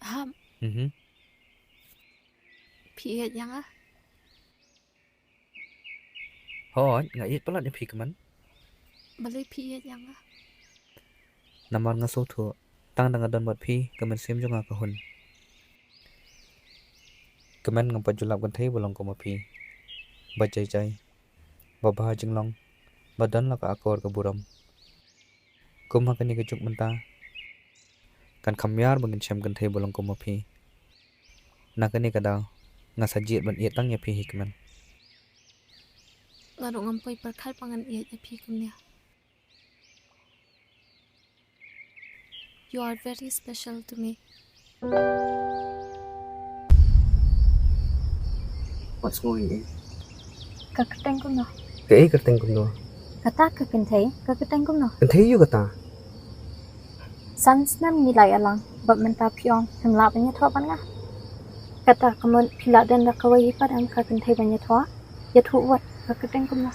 Ham, Mhm. piit yang ah, Hoi, ngait pala ni phikaman. balik piit yang ah. Namar nga so thu. Tang dang adon bat phi kaman sem jo nga ka hun. Kaman ngam pa julap kan thei bolong ko ma phi. Ba chai chai. Ba ba jinglong. Ba dan la ka akor ka buram. Kum ha kan ni ka juk menta. Kan khamyar bangin chem kan thei bolong ko ma phi. Na kan ni ka daw. Nga sajit ban iet tang ya phi hikman. Laro ngampai perkal pangan iit ya pi kumnya. You are very special to me. What's going on? Kakateng kum no. Ke ka teng kum no. Kata kakintay, kakateng kum no. Kan thei yu ka ta. Sans nam nilai alang, bab menta piong, himla banya thua ban nga. Kata kamun pila dan rakawai padang kakintay banya thua, ya thu wat kakateng kum no.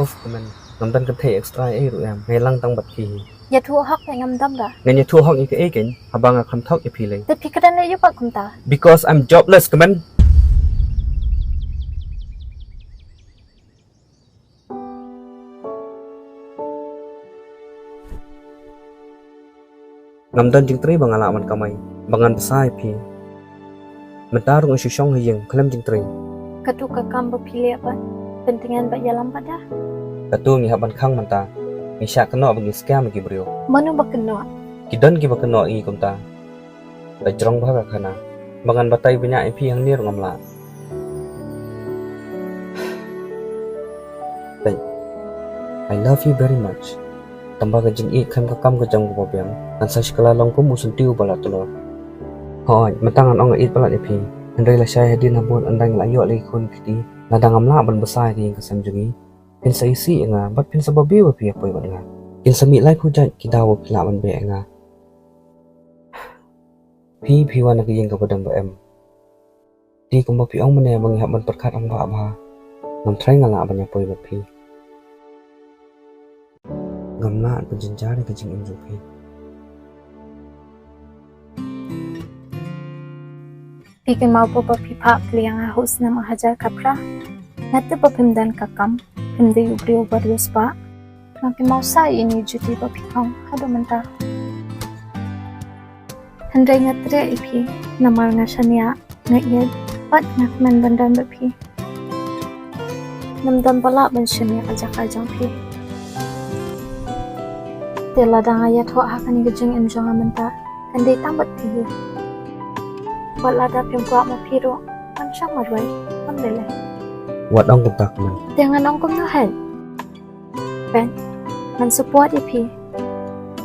Of kaman. Ngam dan kan thei extra ai ru em. Ngai lang tang bat phi. Ya thu hak pe ngam dam da. Ngai ni thu hok ni ka ken. Habanga kham thok ya phi le. Te pikadan le yupak kum ta. Because I'm jobless kaman. Ngam dan jing tri bangala man kamai. Bangan besai phi. Mentarung isu syong hiyeng klem jing tri. Katu kakam bapili apa. Pentingan bak yalam pada. Katu ngi haban khang manta. Ngi syak keno bangi scam gi brio. Manu bak keno. Kidan ki bakeno i kumta. Da jrong bhaga khana. Bangan batai banya phi hang nir ngamla. I love you very much. Tamba ka jing i kham ka kam ka jang ko biam. An sa shkala long ko musun tiu bala tulo. Hoi, matangan ong i pala phi. Andai la syai hadin habon andang la yo le khun khiti. Nadang amla ban besai ki ka samjungi. Pin sa isi nga bat pin sa babi wa phi apoi ban nga. Kin sami lai khu jat ki dawo pila ban be nga. Phi wa nak yeng ka badang ba em. Di kum ba phi ong mane bang ha ban perkhat ong ba ba. Ngam trai nga la ban ya poi ba phi. Ngam na ban jin ja ka jing im ju phi. Pikin mau papa pipa kliang ahus nama hajar kapra. Natu papim dan kakam. Pimde yubri obar yuspa. Makin mau sa ini juti papikang hado mentah. Hendai ngatre ipi namar ngasania ngayed pat ngakman bandan bapi. Namdan bala ban shania ajak pi. Tela dang ayat ho akan gejeng enjong amenta. Kandai tambat pi. Wala da pim kwa mo piro. Ang siyang marway. Ang lele. Wat ong kumtak man. Dengan ong kum no hen. Ben. Man support ipi.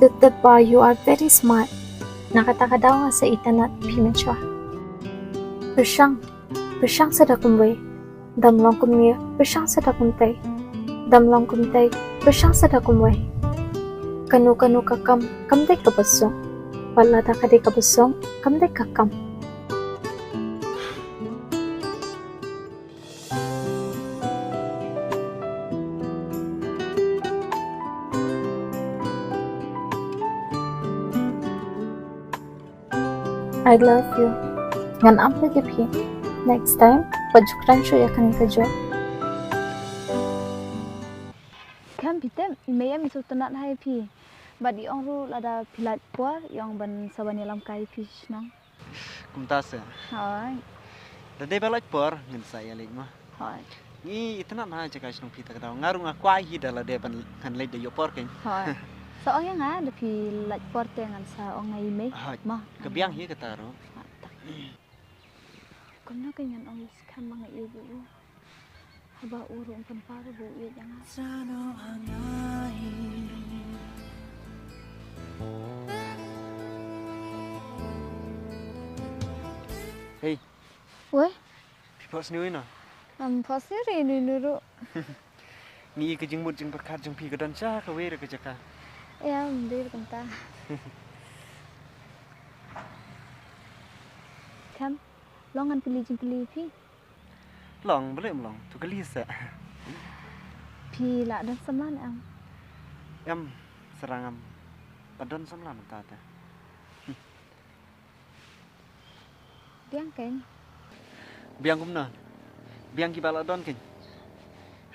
Tutut ba you are very smart. Nakataka daw nga sa itanat pimensywa. Bersyang sa dakumbay. Damlong kumniya, bersyang sa dakumpay. Damlong kumtay, bersyang sa dakumbay. Kanu kakam, kamday kabasong. Wala da kaday kabasong, kamday kakam. I love you. Ngan am lagi pi. Next time, pajukran siya yakan kajo. Kam pitem imaya misu tenat hai pi. Badi ong ru lada pilat puar yang ban sabani lam kai pi nang. Kumtasa. Hai. Dade balak por ngin saya leg mah. Hai. Ni itna na jaka snong pita ka daw. Ngarung akwai hi dala de ban kan leg de yo por ken. Hai. So ong yang ada pi lat por tengan sa ong ngai me. Hai. Mah. Kebiang hi kata ro. Kung na ganyan ong iskam mga ibu. Haba urong pamparo bu iya jangan. Hey. Weh, Pipos ni na. pasti rini nuru. Ni ke jing mut jing perkat jing pi ka dan cha ka we ka jaka. Ya, mundur kenta. Kam, longan pilih pi. Long boleh melong. Tu kali sa. Pi la dan saman ang. Em serangam. Padon samla mata ta. Diang ken. Biang kumno. Biang ki balak don ken.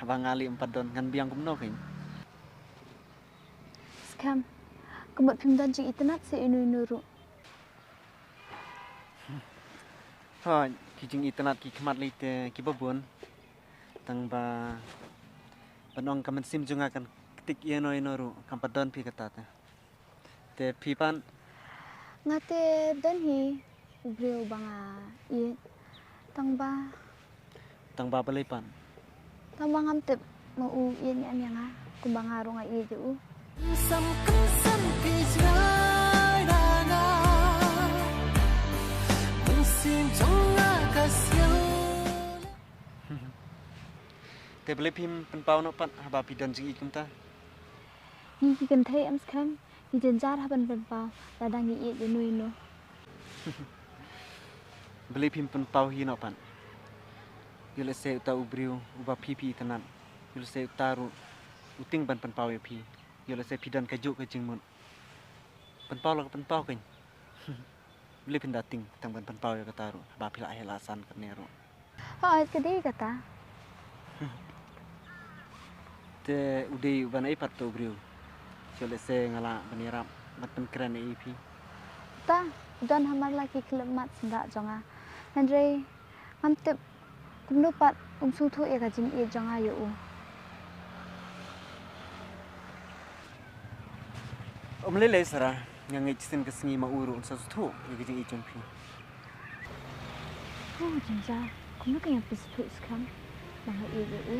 Abang ngali 4 don ngan biang kumno ken. Skam. Kemot pimdan jing itenat se inu ru. Hoi, ki jing itenat ki kemat lite ki babon. Tang ba banong kamen sim junga kan ketik ino ru kam padon pi kata te pipan Ngate dan hi ubreu banga i tang ba balipan. ngam tep mau u i ni am yang kumbang harung ai je u. Te beli pim penpau no pan haba pidan jing ikum ta. Ni ki kan thai am skam ni jenjar haban pa dadang i je nui no. Beli pim penpau hi no pan. Yule se uta ubriu uba pipi tenan. Yule se utaru uting ban penpau ya pi. Yule se pidan kajuk ke jing mun. Penpau la penpau ken. Beli pindating tang ban penpau ya kataru haba pila helasan kanero. Ha ai kedi kata. Te udai uban ai patto ubriu. Yule se ngala banirap mat pen keren ai pi. Ta dan hamar laki kelemat sendak jonga. Andre ngam tep kumno pat sung thu e ka jing e jonga yo u. Lele sara yang ngisin ke sengi ma uru sa tu ya ke jing i jumpi. Oh jenjar kumno ka yang pis thu skam. Bang ai je u.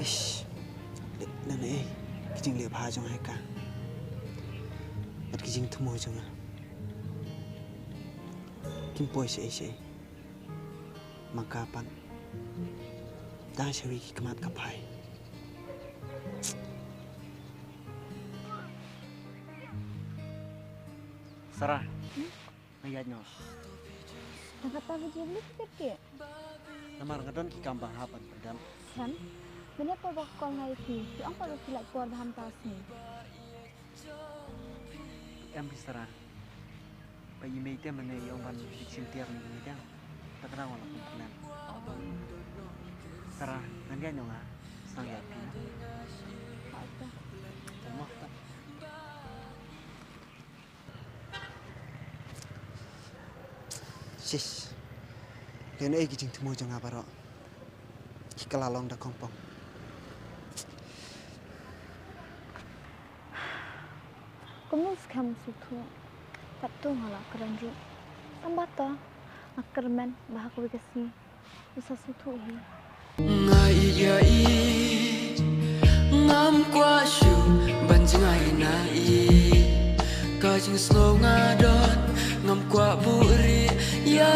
Ish. Nana eh kijing le bha jong hai ka. At kijing thumo jong. Kim poi se. Makapan. Da shawi ki kamat kapai. Sarah. Ayat nyo. Nakata video ni ke? Namar ngadon ki kambang hapan pedam. Sam, benda pa bakal ngai pi. Ang pa sila kuar bahan tas ni. Em bisara. Pa email te mane yung ban diksin tiar ni ni dang. Takra wala ko plan. Sarah, nandiyan yung nga. Sang yapi. Apa? Tama ta. Sis. Kena ay kijing tumo jang abaro. Kikalalong da kompong. Kumus kam sutu. Patu hala keranju. Ambata makerman bahak kasi. Bisa sutu hi. Ngai yai ngam qua shu ban ngai nai ka jing snow ngadon ngam qua buri ya